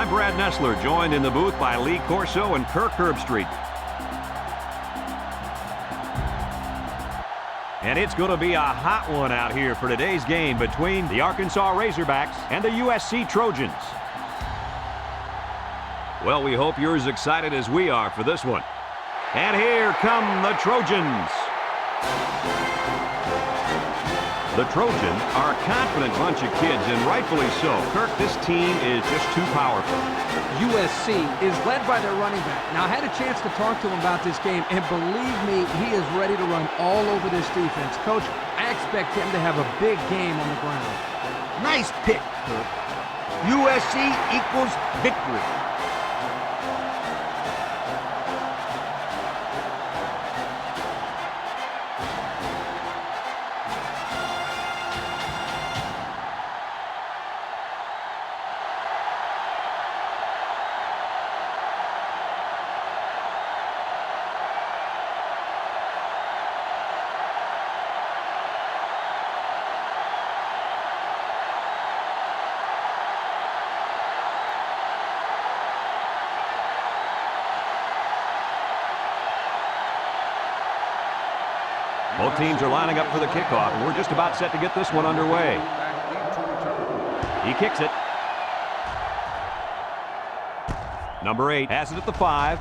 I'm Brad Nessler, joined in the booth by Lee Corso and Kirk Herbstreit. And it's going to be a hot one out here for today's game between the Arkansas Razorbacks and the USC Trojans. Well, we hope you're as excited as we are for this one. And here come the Trojans. The Trojans are a confident bunch of kids, and rightfully so. Kirk, this team is just too powerful. USC is led by their running back. Now, I had a chance to talk to him about this game, and believe me, he is ready to run all over this defense. Coach, I expect him to have a big game on the ground. Nice pick, Kirk. USC equals victory. Both teams are lining up for the kickoff, and we're just about set to get this one underway. He kicks it. Number 8 has it at the 5.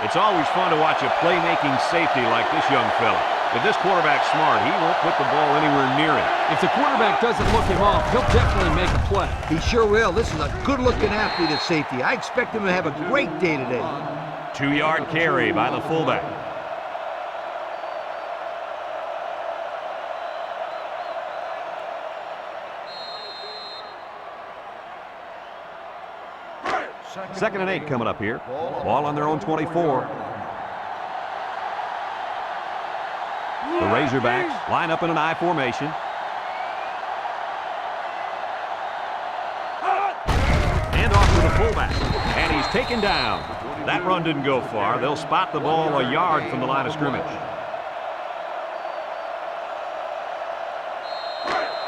It's always fun to watch a playmaking safety like this young fella. If this quarterback's smart, he won't put the ball anywhere near him. If the quarterback doesn't look him off, he'll definitely make a play. He sure will. This is a good-looking athlete at safety. I expect him to have a great day today. 2-yard carry by the fullback. Second and 8 coming up here. Ball on their own 24. The Razorbacks line up in an I formation. And off to the fullback. And he's taken down. That run didn't go far. They'll spot the ball a yard from the line of scrimmage.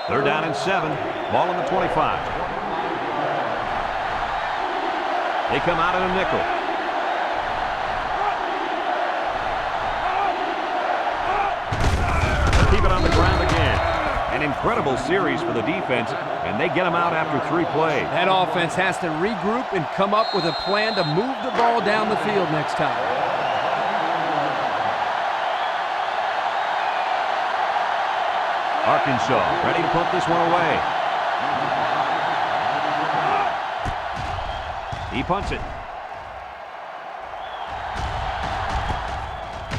They're down and 7. Ball on the 25. They come out in a nickel. They'll keep it on the ground again. An incredible series for the defense, and they get them out after 3 plays. That offense has to regroup and come up with a plan to move the ball down the field next time. Arkansas ready to put this one away. He punts it.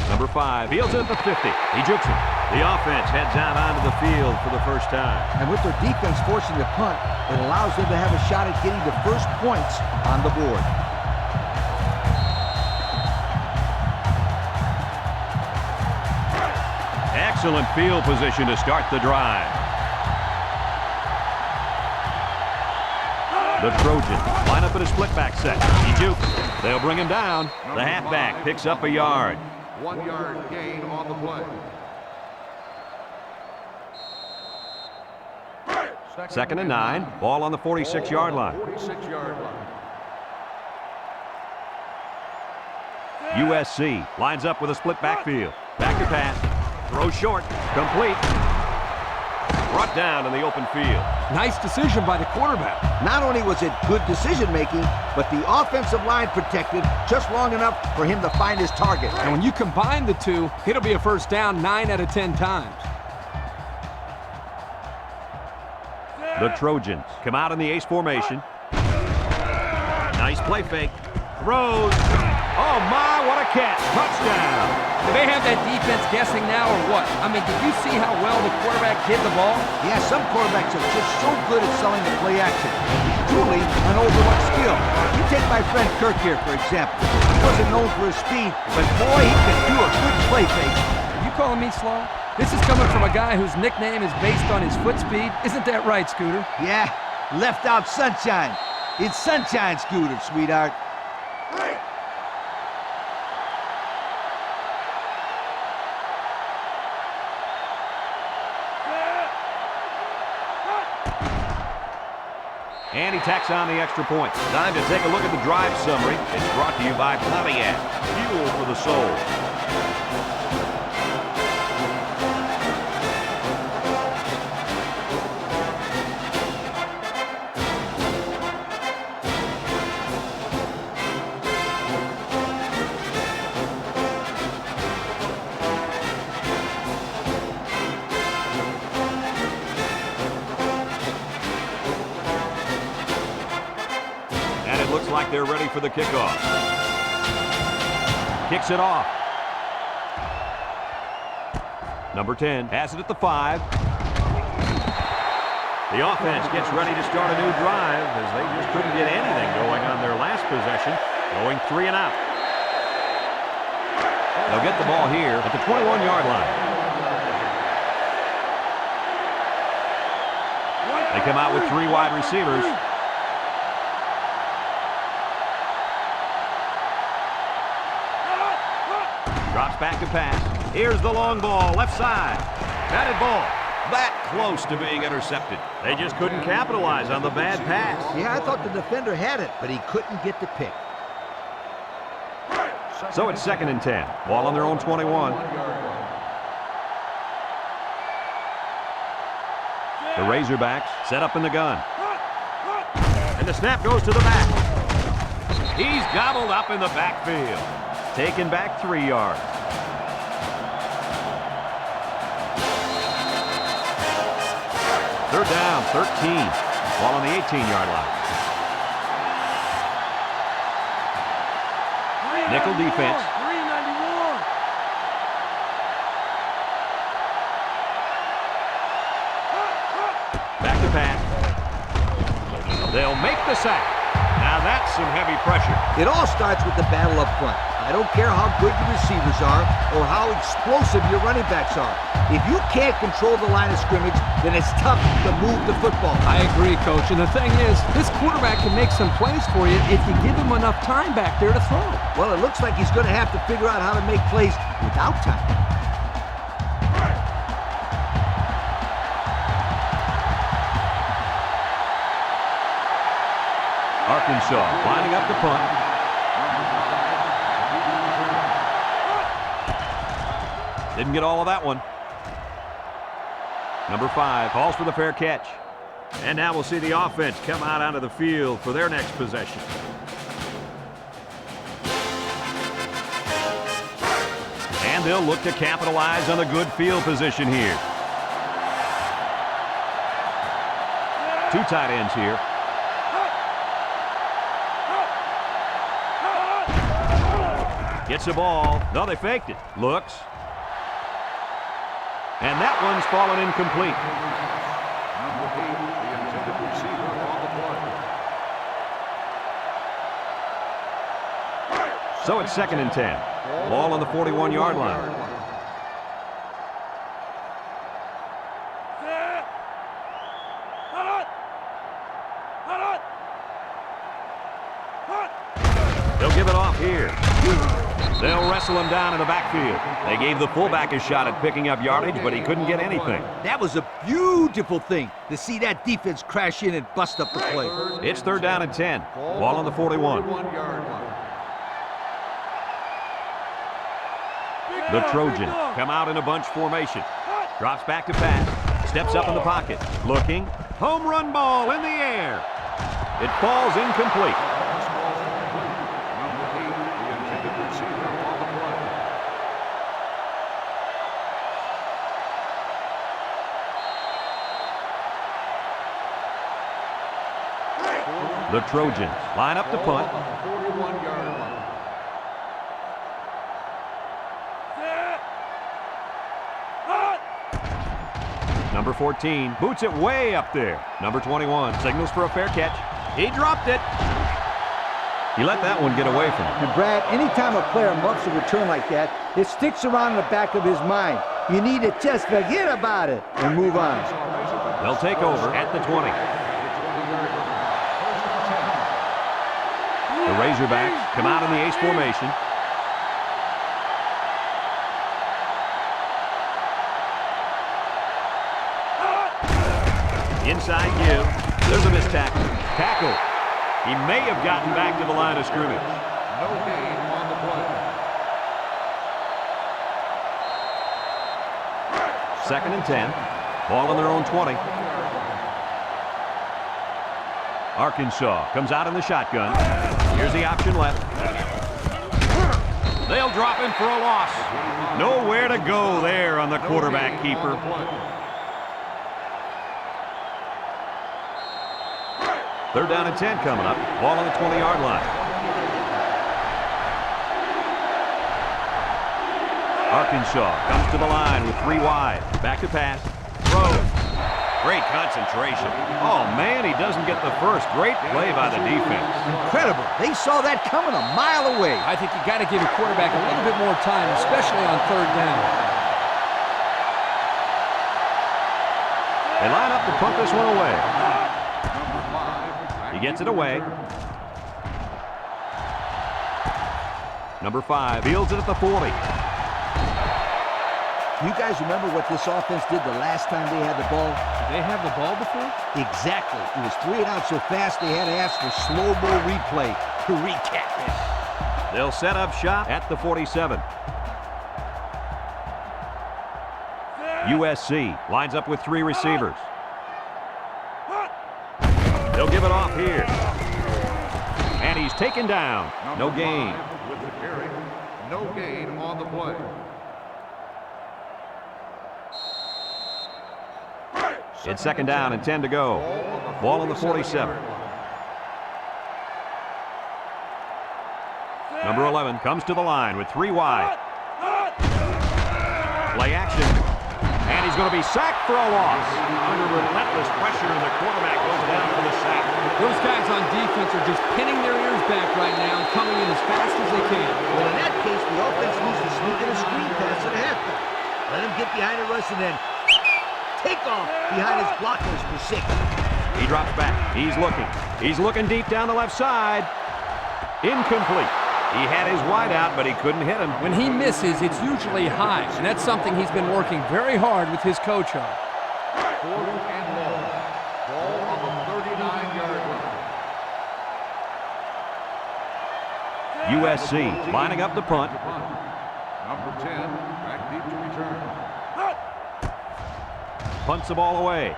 Number 5 fields it at the 50. He jukes it. The offense heads out onto the field for the first time. And with their defense forcing the punt, it allows them to have a shot at getting the first points on the board. Excellent field position to start the drive. The Trojans line up in a split back set. He jukes. They'll bring him down. The halfback picks up a yard. 1 yard gain on the play. Second and 9. Ball on the 46-yard line. 46-yard line. USC lines up with a split backfield. Back to pass. Throw short. Complete. Brought down in the open field. Nice decision by the quarterback. Not only was it good decision-making, but the offensive line protected just long enough for him to find his target. And when you combine the two, it'll be a first down 9 out of 10 times. The Trojans come out in the ace formation. Nice play fake. Throws. Oh, my, what a catch. Touchdown. Do they have that defense guessing now or what? I mean, did you see how well the quarterback hid the ball? Yeah, some quarterbacks are just so good at selling the play action. It's truly an overlooked skill. You take my friend Kirk here, for example. He wasn't known for his speed, but boy, he can do a good play fake. Are you calling me slow? This is coming from a guy whose nickname is based on his foot speed. Isn't that right, Scooter? Yeah, left out sunshine. It's sunshine, Scooter, sweetheart. And he tacks on the extra point. Time to take a look at the drive summary. It's brought to you by Pontiac. Fuel for the soul. Looks like they're ready for the kickoff. Kicks it off. Number 10 has it at the 5. The offense gets ready to start a new drive as they just couldn't get anything going on their last possession, going 3 and out. They'll get the ball here at the 21-yard line. They come out with 3 wide receivers. Drops back to pass. Here's the long ball, left side. Batted ball. That close to being intercepted. They just couldn't capitalize on the bad pass. Yeah, I thought the defender had it, but he couldn't get the pick. So it's 2nd and 10. Ball on their own 21. The Razorbacks set up in the gun. And the snap goes to the back. He's gobbled up in the backfield. Taken back 3 yards. Third down, 13. Ball on the 18-yard line. Nickel defense. Back to pass. They'll make the sack. Now that's some heavy pressure. It all starts with the battle up front. I don't care how good your receivers are or how explosive your running backs are. If you can't control the line of scrimmage, then it's tough to move the football. I agree, Coach. And the thing is, this quarterback can make some plays for you if you give him enough time back there to throw. Well, it looks like he's going to have to figure out how to make plays without time. Arkansas lining up the punt. Didn't get all of that one. Number 5 calls for the fair catch. And now we'll see the offense come out onto the field for their next possession. And they'll look to capitalize on the good field position here. 2 tight ends here. Gets the ball. No, they faked it. Looks. And that one's fallen incomplete. The intended receiver on the play. So it's 2nd and 10. Ball on the 41-yard line. They'll give it off here. They'll wrestle him down in the backfield. They gave the fullback a shot at picking up yardage, but he couldn't get anything. That was a beautiful thing to see that defense crash in and bust up the play. It's 3rd down and 10. Ball on the 41. The Trojans come out in a bunch formation. Drops back to pass. Steps up in the pocket. Looking. Home run ball in the air. It falls incomplete. The Trojans line up to punt. Number 14 boots it way up there. Number 21 signals for a fair catch. He dropped it. He let that one get away from him. And Brad, anytime a player muffs a return like that, it sticks around in the back of his mind. You need to just forget about it and move on. They'll take over at the 20. The Razorbacks come out in the ace formation. Inside give. There's a missed tackle. Tackle. He may have gotten back to the line of scrimmage. No gain on the play. 2nd and 10. Ball on their own 20. Arkansas comes out in the shotgun. Here's the option left. They'll drop him for a loss. Nowhere to go there on the quarterback keeper. Third down and 10 coming up. Ball on the 20-yard line. Arkansas comes to the line with 3 wide. Back to pass. Throws. Great concentration. Oh, man, he doesn't get the first. Great play by the defense. Incredible. They saw that coming a mile away. I think you got to give your quarterback a little bit more time, especially on 3rd down. They line up to punt this one away. He gets it away. Number 5 fields it at the 40. You guys remember what this offense did the last time they had the ball? Did they have the ball before? Exactly. It was 3 and out so fast they had to ask for slow-mo replay to recap it. They'll set up shop at the 47. USC lines up with 3 receivers. They'll give it off here. And he's taken down. No gain. With the carry. No gain on the play. It's 2nd down and 10 to go. Ball on the 47. Number 11 comes to the line with 3 wide. Play action. And he's going to be sacked for a loss. Under relentless pressure, and the quarterback goes down for the sack. Those guys on defense are just pinning their ears back right now and coming in as fast as they can. Well, in that case, the offense needs to sneak in a screen pass at halftime. Let him get behind the rush and then take off behind his blockers for 6. He drops back. He's looking. He's looking deep down the left side. Incomplete. He had his wide out, but he couldn't hit him. When he misses, it's usually high, and that's something he's been working very hard with his coach on. 4th and long. Ball on the 39-yard line. USC lining up the punt. Number 10, back deep to return. Punts the ball away.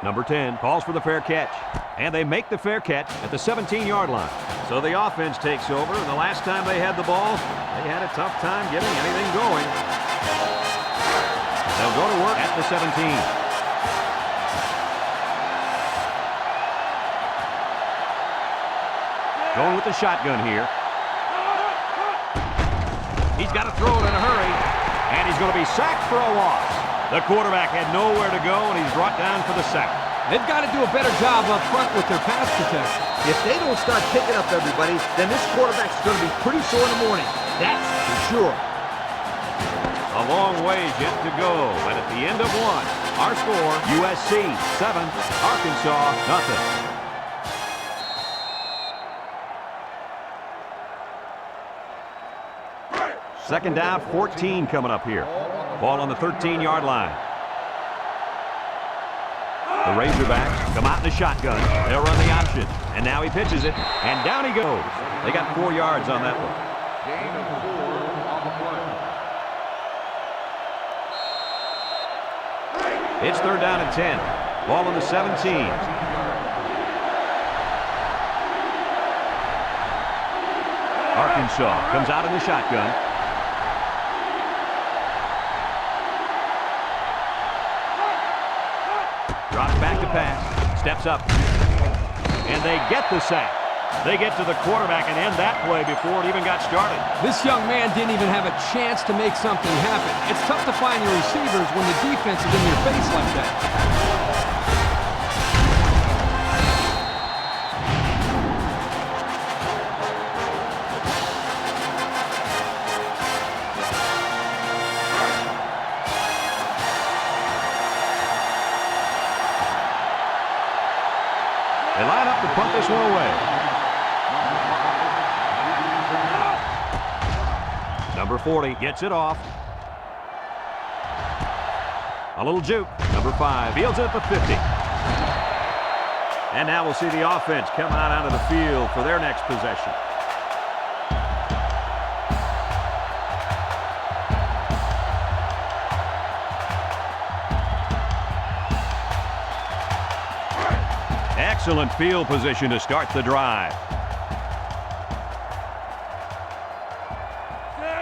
Number 10 calls for the fair catch. And they make the fair catch at the 17-yard line. So the offense takes over, and the last time they had the ball, they had a tough time getting anything going. They'll go to work at the 17. Going with the shotgun here. He's got to throw it in a hurry, and he's going to be sacked for a loss. The quarterback had nowhere to go, and he's brought down for the sack. They've got to do a better job up front with their pass protection. If they don't start picking up everybody, then this quarterback's going to be pretty sore in the morning. That's for sure. A long ways yet to go, but at the end of 1, our score, USC 7, Arkansas nothing. Second down, 14 coming up here. Ball on the 13-yard line. The Razorbacks come out in the shotgun. They'll run the option. And now he pitches it. And down he goes. They got 4 yards on that one. Gain of 4 on the play. It's 3rd down and 10. Ball on the 17. Arkansas comes out in the shotgun. Drops back to pass. Steps up. And they get the sack. They get to the quarterback and end that play before it even got started. This young man didn't even have a chance to make something happen. It's tough to find your receivers when the defense is in your face like that. They line up to punt this one away. Number 40 gets it off. A little juke. Number 5 fields it at the 50. And now we'll see the offense come out onto the field for their next possession. Excellent field position to start the drive.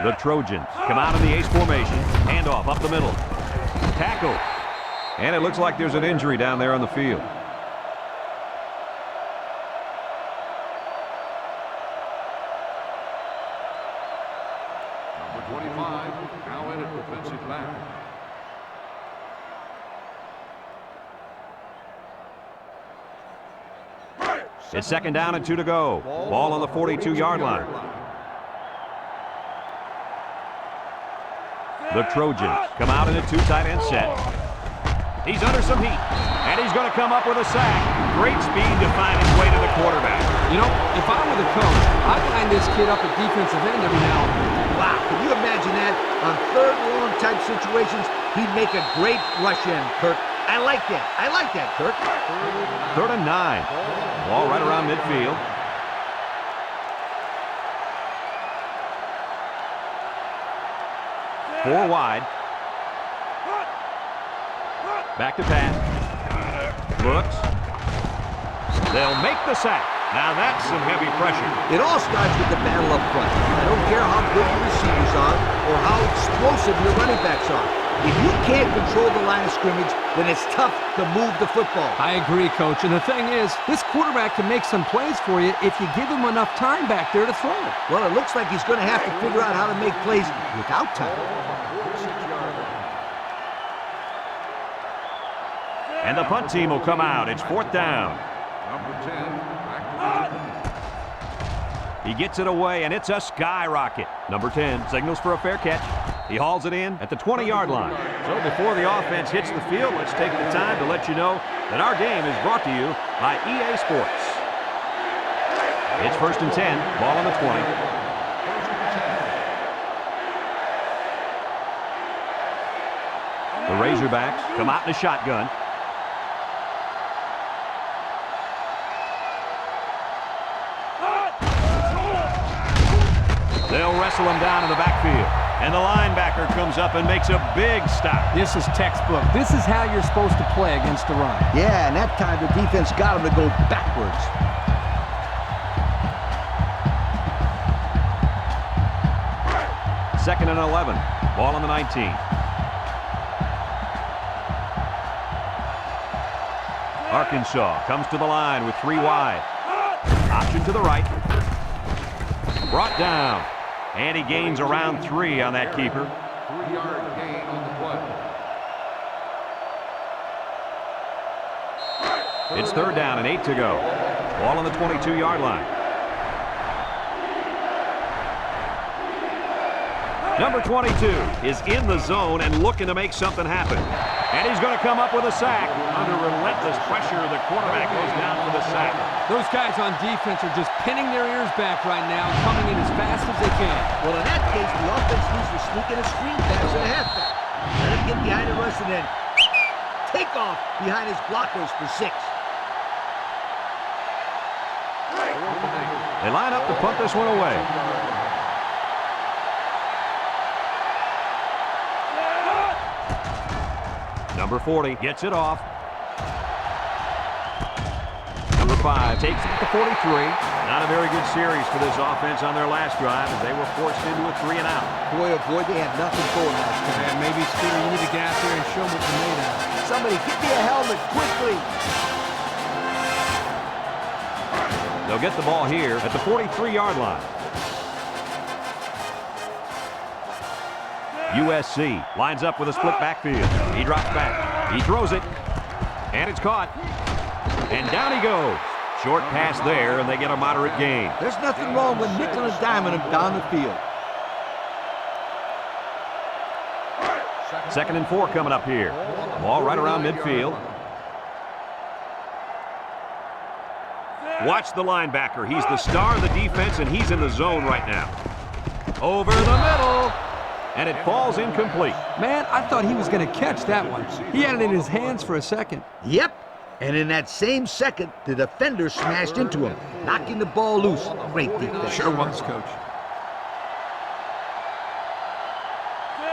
The Trojans come out in the ace formation. Handoff up the middle. Tackle. And it looks like there's an injury down there on the field. Number 25, now in at defensive back. It's second down and 2 to go. Ball on the 42-yard line. The Trojans come out in a 2 tight end set. He's under some heat, and he's going to come up with a sack. Great speed to find his way to the quarterback. You know, if I were the coach, I'd line this kid up at defensive end every now and then. Wow, can you imagine that? On third long type situations, he'd make a great rush end, Kirk. I like that. I like that, Kirk. Third and 9. Ball right around midfield. Four wide. Back to pass. Looks. They'll make the sack. Now that's some heavy pressure. It all starts with the battle up front. I don't care how good your receivers are or how explosive your running backs are. If you can't control the line of scrimmage, then it's tough to move the football. I agree, Coach. And the thing is, this quarterback can make some plays for you if you give him enough time back there to throw it. Well, it looks like he's going to have to figure out how to make plays without time. And the punt team will come out. It's fourth down. Number 10, He gets it away, and it's a skyrocket. Number 10 signals for a fair catch. He hauls it in at the 20-yard line. So before the offense hits the field, let's take the time to let you know that our game is brought to you by EA Sports. It's first and 10, ball on the 20. The Razorbacks come out in a shotgun. They'll wrestle him down in the backfield. And the linebacker comes up and makes a big stop. This is textbook. This is how you're supposed to play against the run. Yeah, and that time the defense got him to go backwards. Second and 11. Ball on the 19. Arkansas comes to the line with 3 wide. Option to the right. Brought down. And he gains around 3 on that keeper. 3-yard gain on the play. It's third down and 8 to go. Ball on the 22-yard line. Number 22 is in the zone and looking to make something happen. And he's going to come up with a sack. Under relentless pressure, the quarterback goes down for the sack. Those guys on defense are just pinning their ears back right now, coming in as fast as they can. Well, in that case, the offense needs to sneak in a screen pass and a halfback. Let him get behind the rush and then take off behind his blockers for 6. They line up to punt this one away. Number 40 gets it off. Number 5 takes it to 43. Not a very good series for this offense on their last drive as they were forced into a 3 and out. Boy, oh boy, they had nothing going last time. Man, maybe, Scooter, you need to get out there and show them what you're made of. Somebody get me a helmet quickly. They'll get the ball here at the 43-yard line. USC lines up with a split backfield. He drops back. He throws it. And it's caught. And down he goes. Short pass there, and they get a moderate gain. There's nothing wrong with nickel and diming him down the field. Second and 4 coming up here. Ball right around midfield. Watch the linebacker. He's the star of the defense, and he's in the zone right now. Over the middle. And it falls incomplete. Man, I thought he was going to catch that one. He had it in his hands for a second. Yep, And in that same second, the defender smashed into him, knocking the ball loose. Great defense. Sure was, Coach.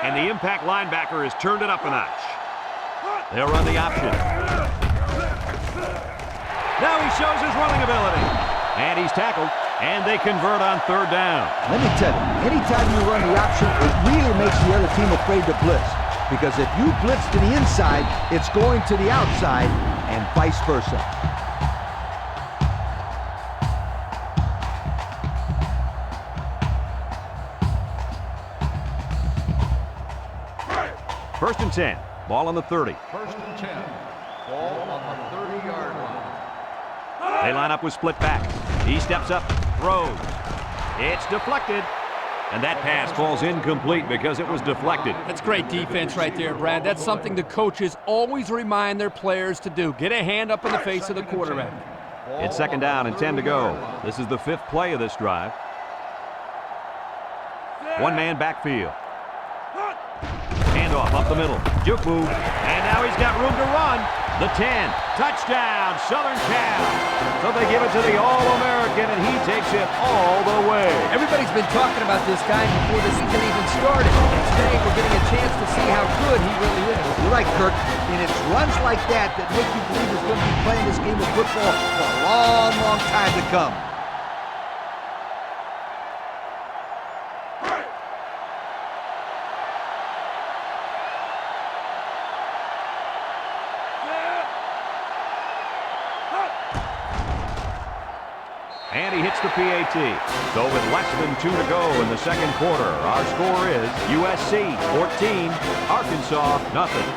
And the impact linebacker has turned it up a notch. They'll run the option. Now he shows his running ability. And he's tackled. And they convert on third down. Let me tell you, anytime you run the option, it really makes the other team afraid to blitz. Because if you blitz to the inside, it's going to the outside, and vice versa. First and 10. Ball on the 30. First and 10. Ball on the 30-yard line. They line up with split back. He steps up, throws. It's deflected. And that pass falls incomplete because it was deflected. That's great defense right there, Brad. That's something the coaches always remind their players to do. Get a hand up in the face of the quarterback. It's second down and 10 to go. This is the 5th play of this drive. One-man backfield. Handoff up the middle. Juke move. And now he's got room to run. The 10. Touchdown, Southern Cal. So they give it to the All-American, and he takes it all the way. Everybody's been talking about this guy before the season even started. And today we're getting a chance to see how good he really is. You're right, Kirk. And it's runs like that that make you believe he's going to be playing this game of football for a long, long time to come. And he hits the PAT. So with less than 2 to go in the second quarter, our score is USC 14, Arkansas nothing.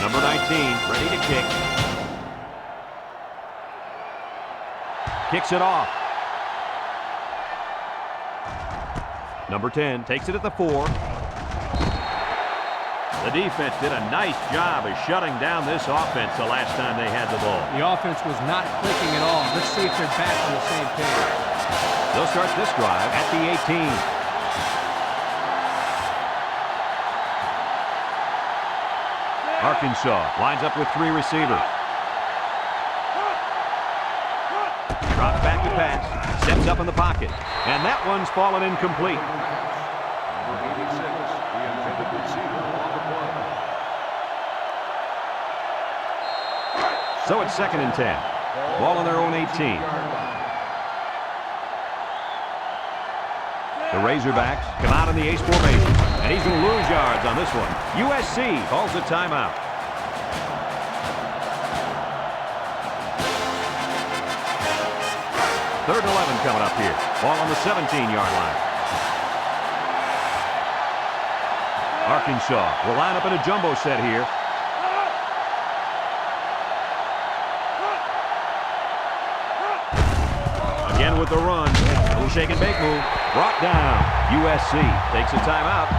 Number 19, ready to kick. Kicks it off. Number 10 takes it at the 4. The defense did a nice job of shutting down this offense the last time they had the ball. The offense was not clicking at all. Let's see if they're back on the same page. They'll start this drive at the 18. Arkansas lines up with 3 receivers. Drops back to pass. Steps up in the pocket. And that one's fallen incomplete. Number 86, the intended receiver on the play. So it's second and 10. Ball on their own 18. The Razorbacks come out in the ace formation. And he's going to lose yards on this one. USC calls a timeout. Third and 11 coming up here. Ball on the 17-yard line. Arkansas will line up in a jumbo set here. Again with the run. Little shake and bake move. Brought down. USC takes a timeout.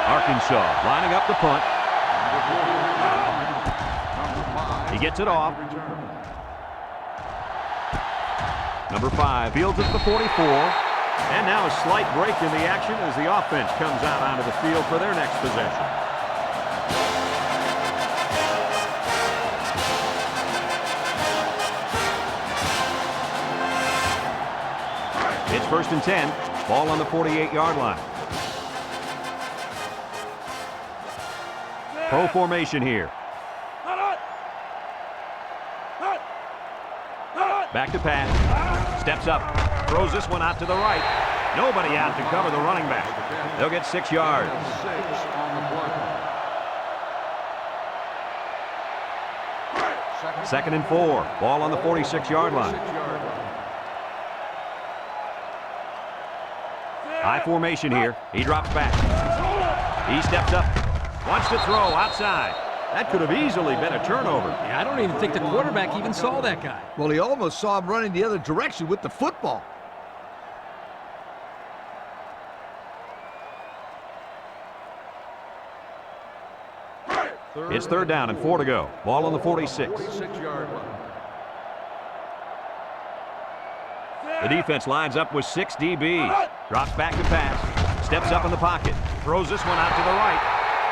Arkansas lining up the punt. He gets it off. Number 5 fields at the 44. And now a slight break in the action as the offense comes out onto the field for their next possession. It's first and 10. Ball on the 48-yard line. Pro formation here. Back to pass. Steps up. Throws this one out to the right. Nobody out to cover the running back. They'll get 6 yards. 6 on the play. Second and 4. Ball on the 46-yard line. High formation here. He drops back. He steps up, wants to throw outside. That could have easily been a turnover. Yeah, I don't even think the quarterback even saw that guy. Well, he almost saw him running the other direction with the football. It's 3rd down and 4 to go. Ball on the 46. 46-yard line. The defense lines up with 6 DBs. Drops back to pass. Steps up in the pocket. Throws this one out to the right.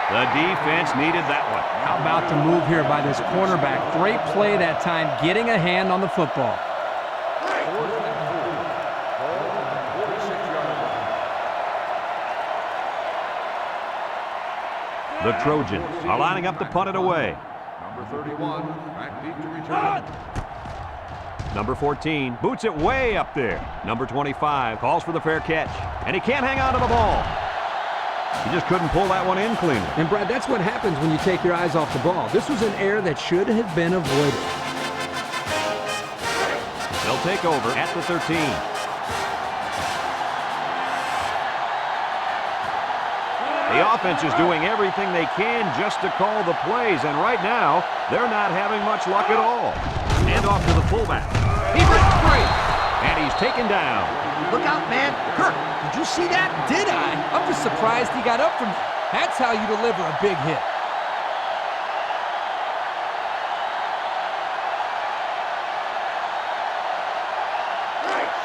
The defense needed that one. How about the move here by this cornerback? Great play that time, getting a hand on the football. 4th and 4. Ball on the 46-yard line. The Trojans are lining up to punt it away. Number 31, back deep to return. Number 14 boots it way up there. Number 25 calls for the fair catch. And he can't hang on to the ball. He just couldn't pull that one in cleanly. And, Brad, that's what happens when you take your eyes off the ball. This was an error that should have been avoided. They'll take over at the 13. The offense is doing everything they can just to call the plays, and right now, they're not having much luck at all. Hand off to the fullback. He breaks free, and he's taken down. Look out, man. Kirk, did you see that? Did I? I'm just surprised he got up from that. That's how you deliver a big hit.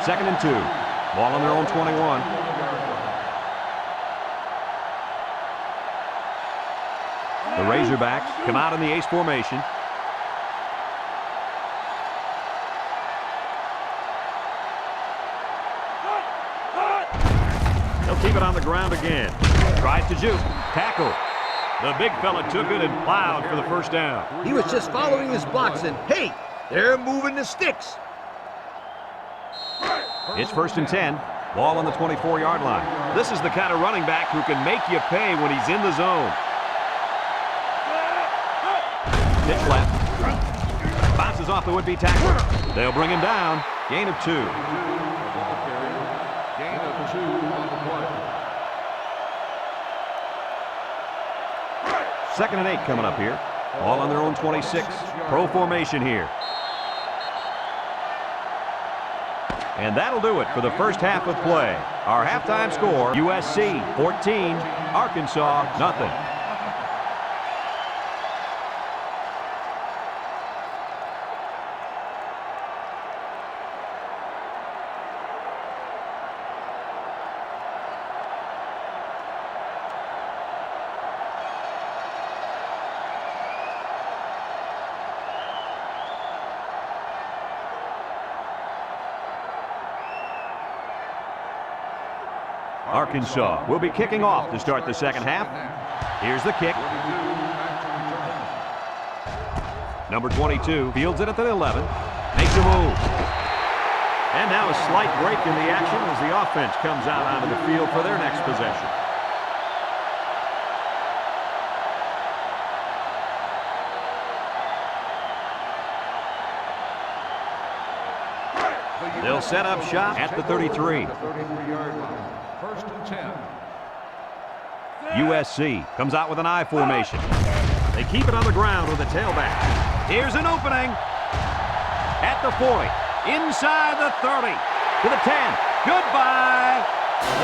Second and 2. Ball on their own 21. The Razorbacks come out in the ace formation. They'll keep it on the ground again. Tries to juke. Tackle. The big fella took it and plowed for the first down. He was just following his blocks, and hey, they're moving the sticks. It's 1st and 10. Ball on the 24-yard line. This is the kind of running back who can make you pay when he's in the zone. Pitch left. Bounces off the would-be tackler. They'll bring him down. Gain of 2. Ball carrier. Gain of 2 on the play. 2nd and 8 coming up here. Ball on their own 26. Pro formation here. And that'll do it for the first half of play. Our halftime score, USC 14, Arkansas nothing. Arkansas will be kicking off to start the second half. Here's the kick. Number 22 fields it at the 11. Makes a move. And now a slight break in the action as the offense comes out onto the field for their next possession. They'll set up shop at the 33. 33-yard line. 1st and 10. USC comes out with an I formation. They keep it on the ground with a tailback. Here's an opening at the 40, inside the 30, to the 10. Goodbye.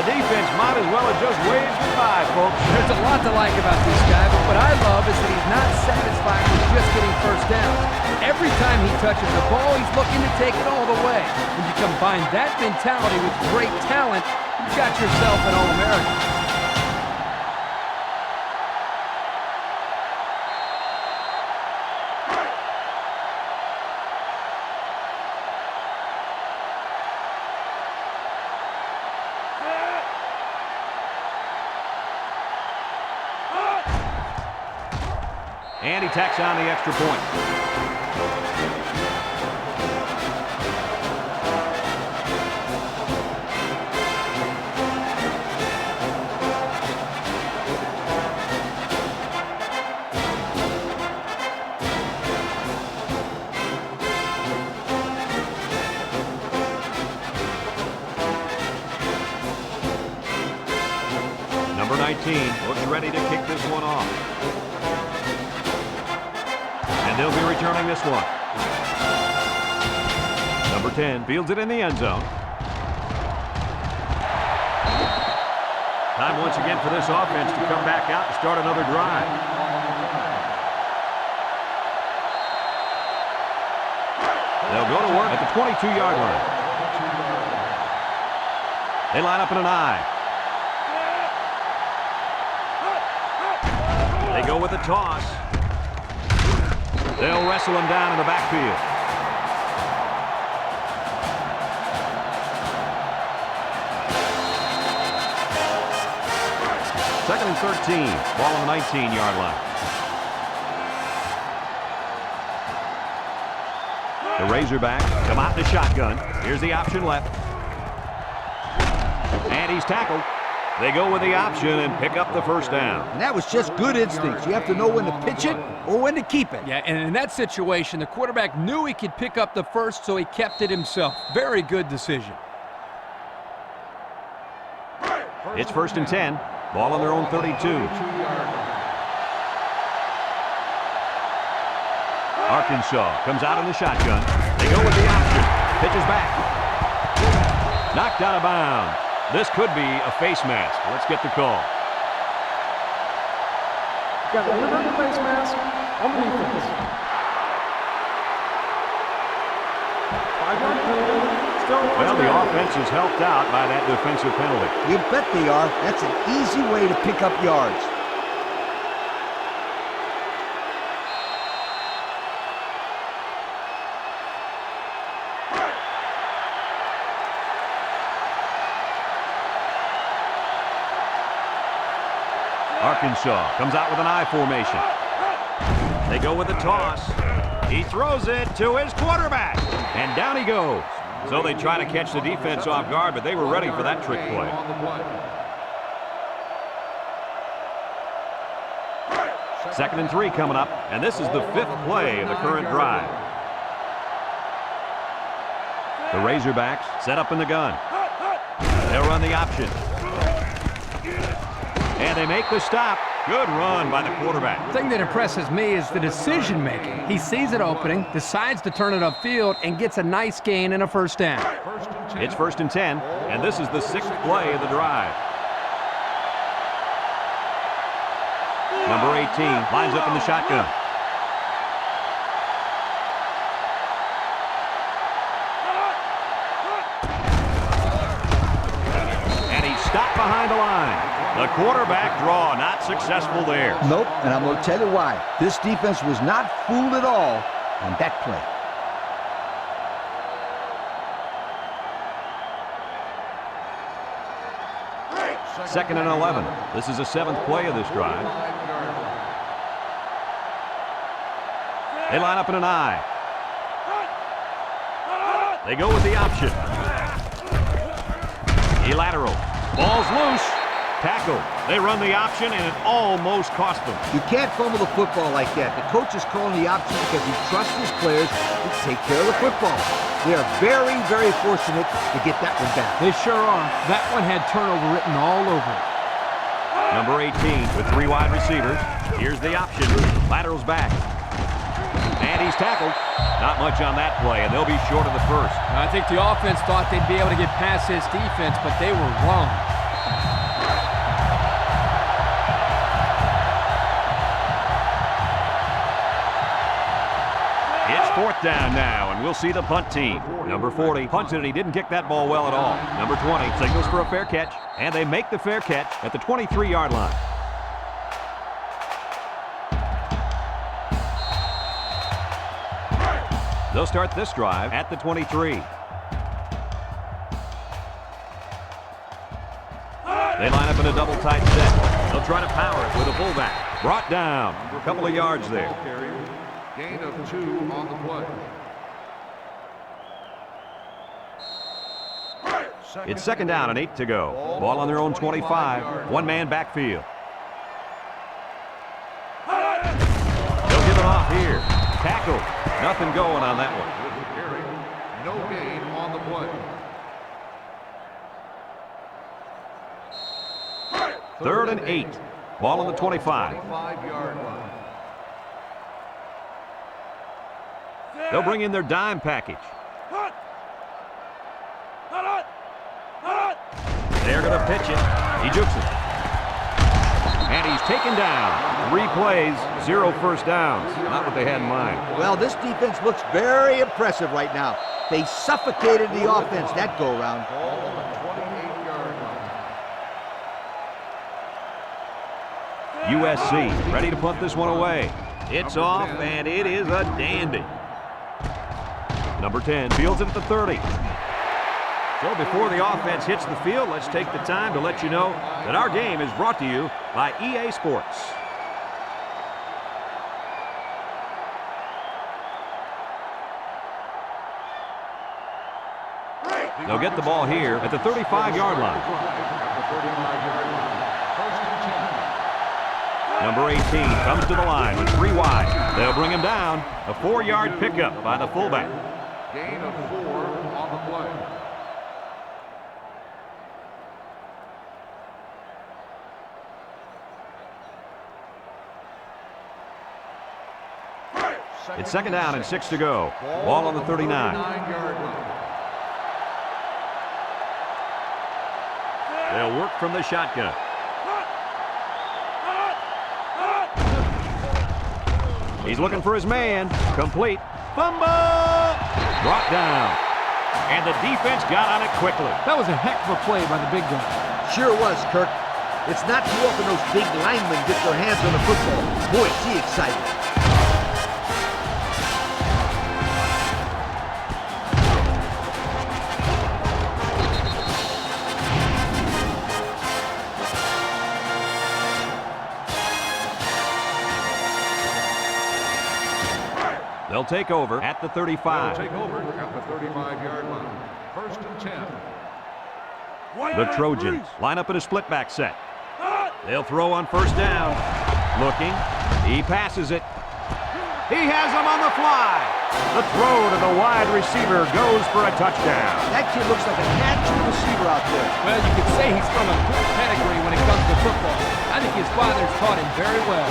The defense might as well have just waved goodbye, folks. There's a lot to like about this guy, but what I love is that he's not satisfied with just getting first down. Every time he touches the ball, he's looking to take it all the way. When you combine that mentality with great talent, you've got yourself an All-American. And he tacks on the extra point. Number 19 looks ready to kick this one off. And they'll be returning this one. Number 10 fields it in the end zone. Time once again for this offense to come back out and start another drive. They'll go to work at the 22-yard line. They line up in an I. They go with the toss. They'll wrestle him down in the backfield. Second and 13. Ball on the 19-yard line. The Razorbacks come out in the shotgun. Here's the option left. And he's tackled. They go with the option and pick up the first down. And that was just good instincts. You have to know when to pitch it or when to keep it. Yeah, and in that situation, the quarterback knew he could pick up the first, so he kept it himself. Very good decision. It's first and 10. Ball on their own 32. Arkansas comes out in the shotgun. They go with the option. Pitches back. Knocked out of bounds. This could be a face mask. Let's get the call. Got the face mask on the defense. 5-yard penalty. Well, the offense is helped out by that defensive penalty. You bet they are. That's an easy way to pick up yards. Arkansas comes out with an I formation. They go with the toss. He throws it to his quarterback. And down he goes. So they try to catch the defense off guard, but they were ready for that trick play. Second and 3 coming up, and this is the 5th play of the current drive. The Razorbacks set up in the gun. They'll run the option. And they make the stop. Good run by the quarterback. The thing that impresses me is the decision-making. He sees it opening, decides to turn it upfield, and gets a nice gain and a first down. It's first and 10, and this is the 6th play of the drive. Number 18 lines up in the shotgun. And he's stopped behind the line. The quarterback draw not successful there. Nope, and I'm going to tell you why. This defense was not fooled at all on that play. Second and 11. This is the 7th play of this drive. They line up in an I. They go with the option. He lateral. Ball's loose. Tackle. They run the option, and it almost cost them. You can't fumble the football like that. The coach is calling the option because he trusts his players to take care of the football. They are very, very fortunate to get that one back. They sure are. That one had turnover written all over it. Number 18 with 3 wide receivers. Here's the option. Laterals back. And he's tackled. Not much on that play, and they'll be short of the first. I think the offense thought they'd be able to get past his defense, but they were wrong. It's 4th down now, and we'll see the punt team. Number 40 punts it, and he didn't kick that ball well at all. Number 20 signals for a fair catch, and they make the fair catch at the 23-yard line. They'll start this drive at the 23. They line up in a double tight set. They'll try to power it with a fullback. Brought down for a couple of yards there. Gain of 2 on the play. It's second down and 8 to go. Ball on their own 25. One-man backfield. They'll give it off here. Tackle. Nothing going on that one. No gain on the play. 3rd and 8. Ball on the 25. 25-yard line. They'll bring in their dime package. They're going to pitch it. He jukes it. And he's taken down. 3 plays, 0 first downs. Not what they had in mind. Well, this defense looks very impressive right now. They suffocated the offense that go-around. Ball on the 28-yard line. USC ready to punt this one away. It's off, and it is a dandy. Number 10 fields it at the 30. So before the offense hits the field, let's take the time to let you know that our game is brought to you by EA Sports. They'll get the ball here at the 35-yard line. Number 18 comes to the line with 3 wide. They'll bring him down. A 4-yard pickup by the fullback. Gain of 4 on the play. It's 2nd down and 6 to go. Ball on the 39. 39-yard line. They'll work from the shotgun. He's looking for his man. Complete. Fumble! Brought down. And the defense got on it quickly. That was a heck of a play by the big guy. Sure was, Kirk. It's not too often those big linemen get their hands on the football. Boy, is he excited. They'll take over at the 35. Take over at the 35-yard line. 1st and 10. The Trojans line up in a split back set. They'll throw on 1st down. Looking. He passes it. He has him on the fly. The throw to the wide receiver goes for a touchdown. That kid looks like a natural receiver out there. Well, you could say he's from a good pedigree when it comes to football. I think his father's taught him very well.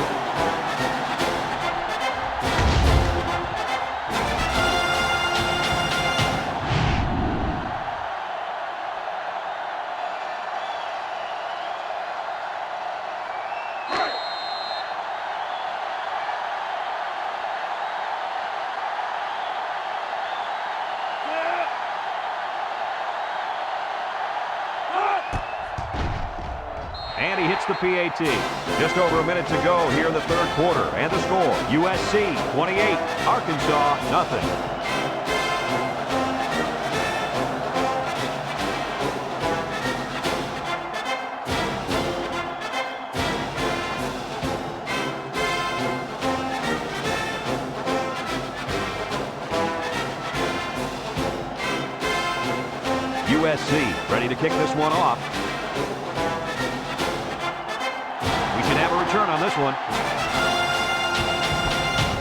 And he hits the PAT. Just over a minute to go here in the 3rd quarter. And the score, USC 28, Arkansas nothing. USC ready to kick this one off. Have a return on this one.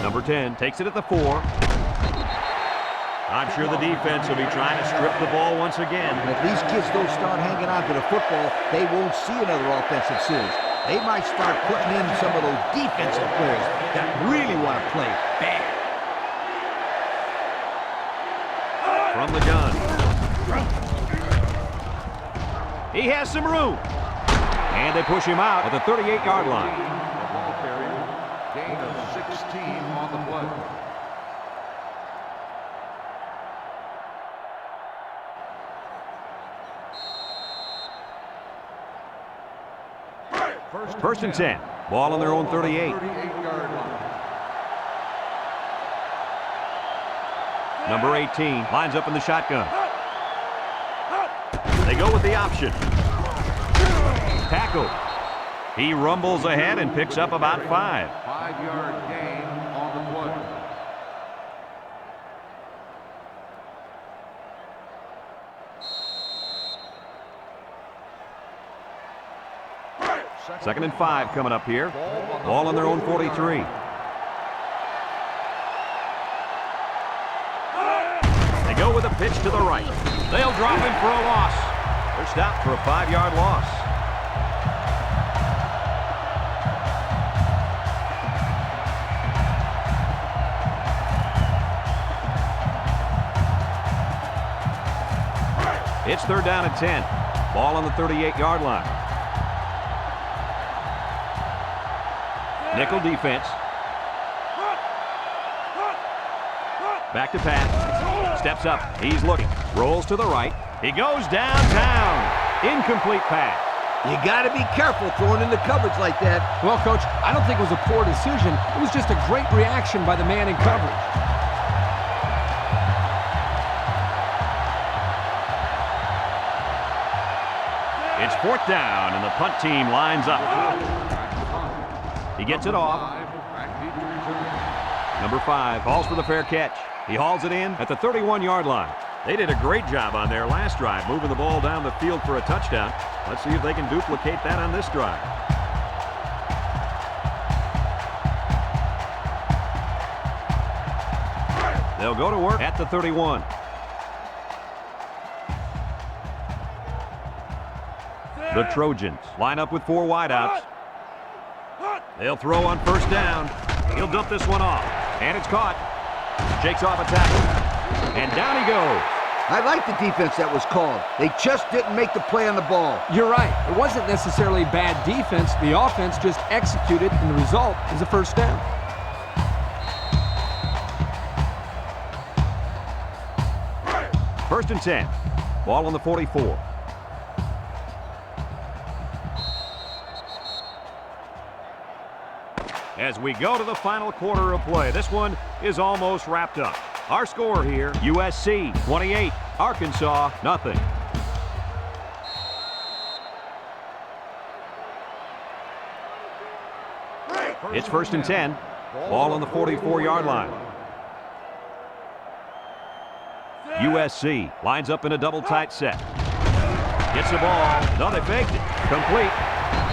Number 10 takes it at the 4. I'm sure the defense will be trying to strip the ball once again. If these kids don't start hanging on to the football, they won't see another offensive series. They might start putting in some of those defensive players that really want to play bad. From the gun. He has some room. And they push him out at the 38-yard line. The ball carrier. Gain of 16 on the play. First and 10. Ball on their own 38. 38-yard line. Number 18 lines up in the shotgun. They go with the option. Tackled. He rumbles ahead and picks up about 5. 5-yard gain on the play. Second and 5 coming up here. Ball on their own 43. They go with a pitch to the right. They'll drop him for a loss. They're stopped for a 5-yard loss. It's 3rd down and 10. Ball on the 38-yard line. Nickel defense. Back to pass. Steps up. He's looking. Rolls to the right. He goes downtown. Incomplete pass. You got to be careful throwing into coverage like that. Well, Coach, I don't think it was a poor decision. It was just a great reaction by the man in coverage. It's 4th down, and the punt team lines up. He gets it off. Number 5 calls for the fair catch. He hauls it in at the 31-yard line. They did a great job on their last drive, moving the ball down the field for a touchdown. Let's see if they can duplicate that on this drive. They'll go to work at the 31. The Trojans line up with 4 wideouts. They'll throw on 1st down. He'll dump this one off, and it's caught. Shakes off a tackle, and down he goes. I like the defense that was called. They just didn't make the play on the ball. You're right. It wasn't necessarily bad defense. The offense just executed, and the result is a 1st down. First and 10. Ball on the 44. As we go to the final quarter of play, this one is almost wrapped up. Our score here, USC 28, Arkansas nothing. It's 1st and 10. Ball on the 44-yard line. USC lines up in a double tight set. Gets the ball. No, they faked it. Complete.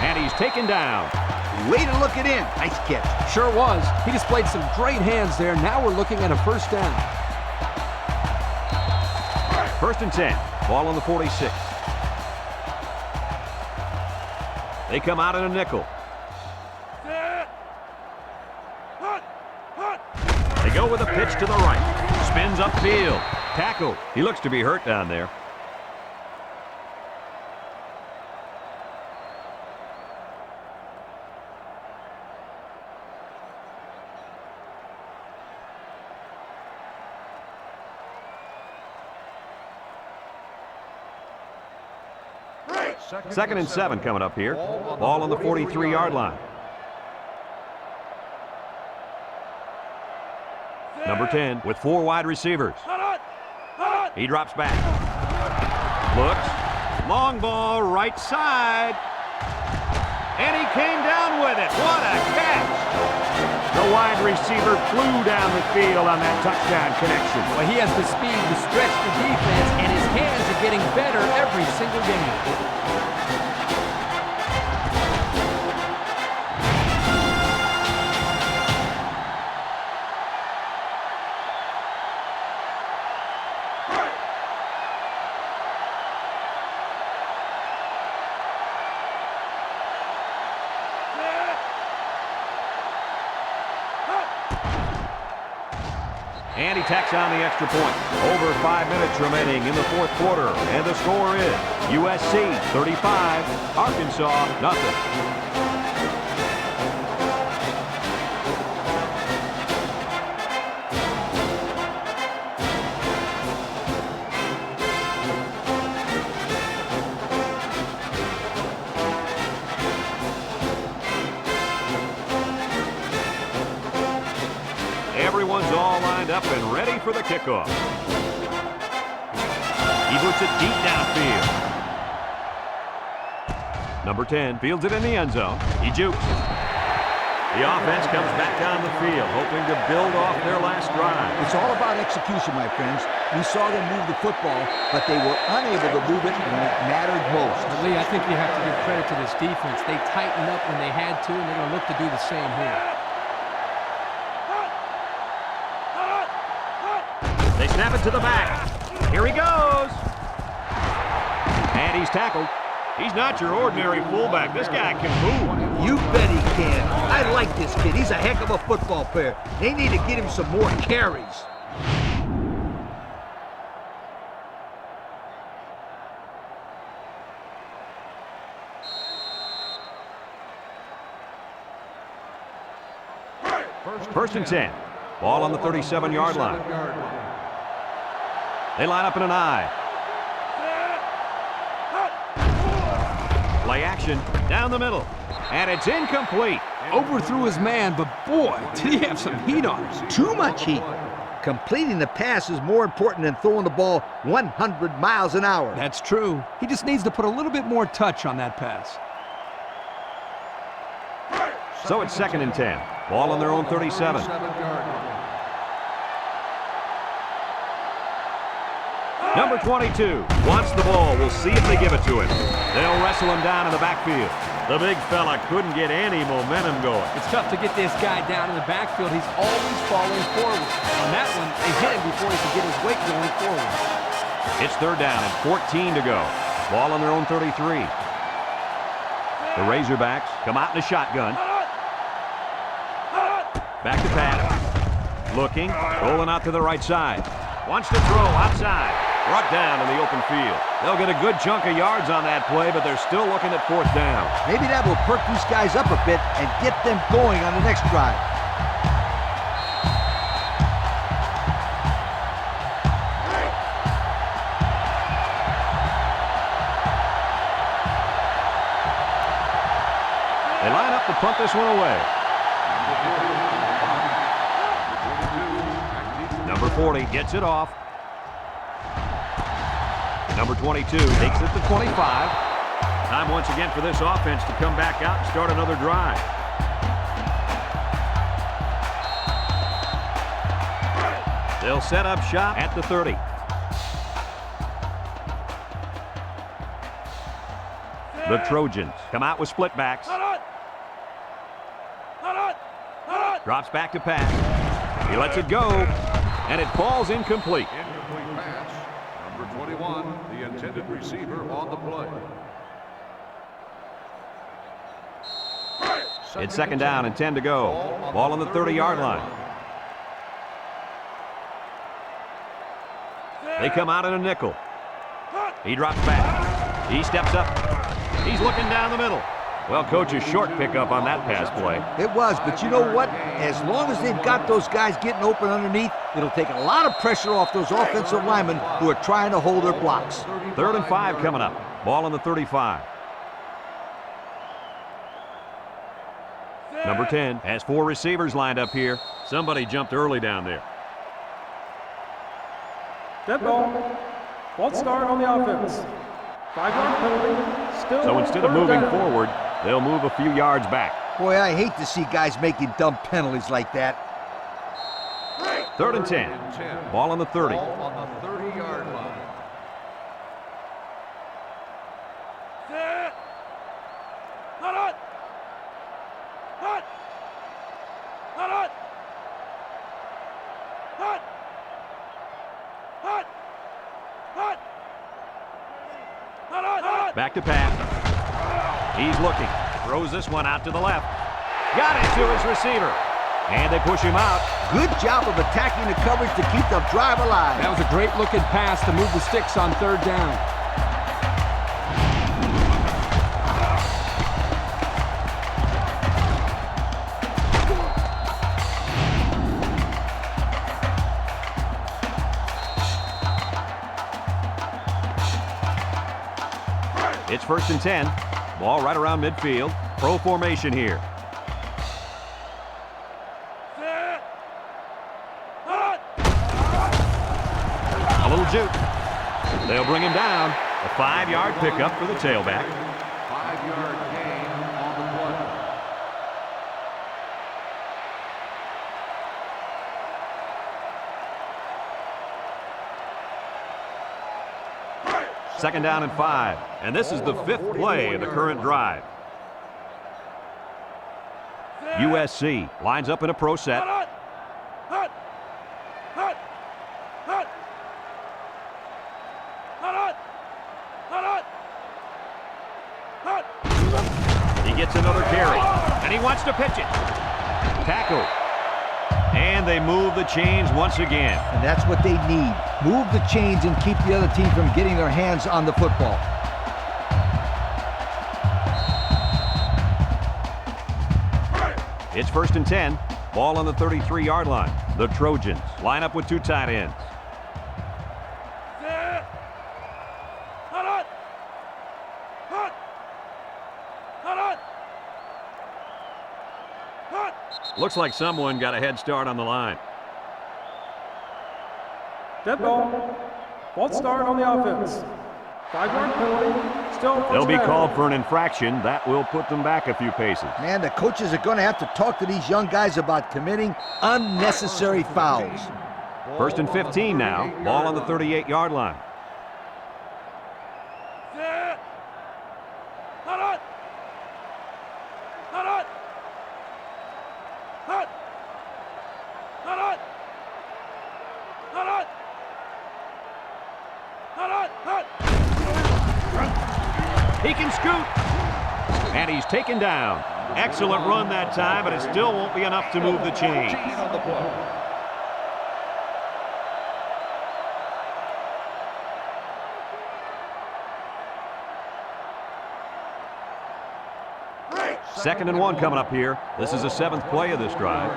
And he's taken down. Way to look it in. Nice catch. Sure was. He displayed some great hands there. Now we're looking at a 1st down. 1st and 10. Ball on the 46. They come out in a nickel. They go with a pitch to the right. Spins upfield. Tackle. He looks to be hurt down there. Second and 7 coming up here. Ball on the 43-yard line. Number 10 with 4 wide receivers. He drops back. Looks. Long ball right side. And he came down with it. What a catch. The wide receiver flew down the field on that touchdown connection. Well, he has the speed to stretch the defense, and his hands are getting better every single game. And he tacks on the extra point. Over 5 minutes remaining in the 4th quarter. And the score is USC 35, Arkansas nothing. Everyone's all lined up and ready for the kickoff. He boots it deep downfield. Number 10 fields it in the end zone. He jukes. The offense comes back down the field, hoping to build off their last drive. It's all about execution, my friends. We saw them move the football, but they were unable to move it when it mattered most. Lee, I think you have to give credit to this defense. They tightened up when they had to, and they're going to look to do the same here. They snap it to the back. Here he goes. And he's tackled. He's not your ordinary fullback. This guy can move. You bet he can. I like this kid. He's a heck of a football player. They need to get him some more carries. First and 10. Ball on the 37-yard line. They line up in an I. Play action down the middle. And it's incomplete. Overthrew his man, but boy, did he have some heat on him. Too much heat. Completing the pass is more important than throwing the ball 100 miles an hour. That's true. He just needs to put a little bit more touch on that pass. So it's second and 10. Ball on their own 37. Number 22 wants the ball. We'll see if they give it to him. They'll wrestle him down in the backfield. The big fella couldn't get any momentum going. It's tough to get this guy down in the backfield. He's always falling forward. On that one, they hit him before he could get his weight going forward. It's third down and 14 to go. Ball on their own 33. The Razorbacks come out in a shotgun. Back to pass. Looking, rolling out to the right side. Wants to throw outside. Brought down in the open field. They'll get a good chunk of yards on that play, but they're still looking at fourth down. Maybe that will perk these guys up a bit and get them going on the next drive. They line up to punt this one away. Number 40 gets it off. Number 22 takes it to 25. Time once again for this offense to come back out and start another drive. They'll set up shop at the 30. The Trojans come out with split backs. Drops back to pass. He lets it go, and it falls incomplete. Incomplete pass. Number 21, the intended receiver on the play. It's second down and 10 to go. Ball on the 30-yard line. They come out in a nickel. He drops back. He steps up. He's looking down the middle. Well, coach, a short pickup on that pass play. It was, but you know what? As long as they've got those guys getting open underneath, it'll take a lot of pressure off those offensive linemen who are trying to hold their blocks. Third and 5 coming up. Ball on the 35. Number 10 has 4 receivers lined up here. Somebody jumped early down there. Dead ball. False start on the offense. 5-yard penalty. Still So instead of third moving down. forward, they'll move a few yards back. Boy, I hate to see guys making dumb penalties like that. Third and 10. Ball on the 30. Ball on the 30-yard line. Back to pass. He's looking. Throws this one out to the left. Got it to his receiver. And they push him out. Good job of attacking the coverage to keep the drive alive. That was a great looking pass to move the sticks on third down. It's first and 10. Ball right around midfield. Pro formation here. A little juke. They'll bring him down. A 5-yard pickup for the tailback. 5-yard gain on the play. Second down and 5. And this is the 5th play of the current drive. USC lines up in a pro set. He gets another carry, and he wants to pitch it. Tackle. And they move the chains once again. And that's what they need. Move the chains and keep the other team from getting their hands on the football. It's first and 10. Ball on the 33-yard line. The Trojans line up with 2 tight ends. Looks like someone got a head start on the line. Dead ball. False start on the offense. 5-yard penalty. Still first They'll be down. called for an infraction. That will put them back a few paces. Man, the coaches are going to have to talk to these young guys about committing unnecessary fouls. First and 15 now. Ball on the 38-yard line. He can scoot. And he's taken down. Excellent run that time, but it still won't be enough to move the chains. Second and 1 coming up here. This is the 7th play of this drive.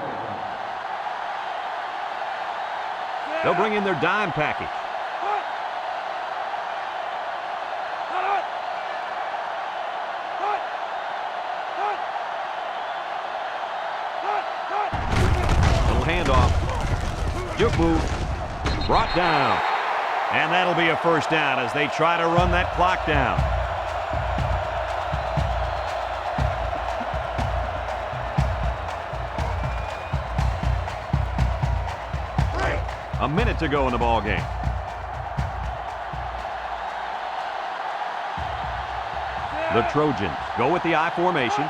They'll bring in their dime package. Little handoff. Juke move. Brought down. And that'll be a first down as they try to run that clock down. A minute to go in the ball game. The Trojans go with the I formation.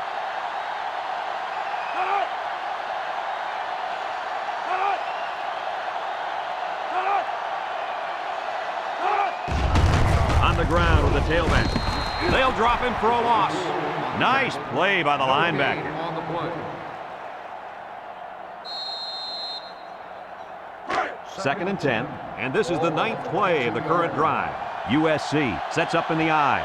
On the ground with the tailback. They'll drop him for a loss. Nice play by the linebacker. On the play. Second and 10, and this is the 9th play of the current drive. USC sets up in the I.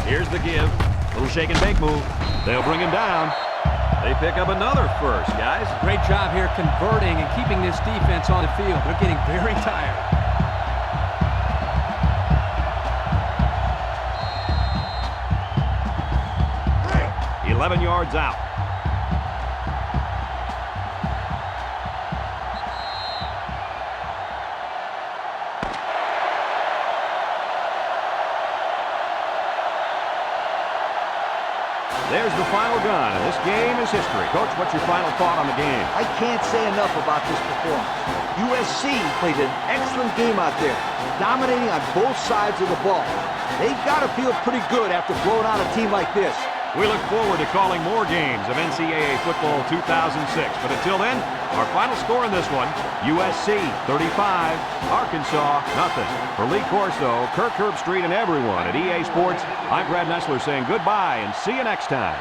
Here's the give. Little shake and bake move. They'll bring him down. They pick up another first, guys. Great job here converting and keeping this defense on the field. They're getting very tired. 11 yards out. There's the final gun, and this game is history. Coach, what's your final thought on the game? I can't say enough about this performance. USC played an excellent game out there, dominating on both sides of the ball. They've got to feel pretty good after blowing out a team like this. We look forward to calling more games of NCAA football 2006. But until then, our final score in this one, USC 35, Arkansas nothing. For Lee Corso, Kirk Herbstreit, and everyone at EA Sports, I'm Brad Nessler saying goodbye and see you next time.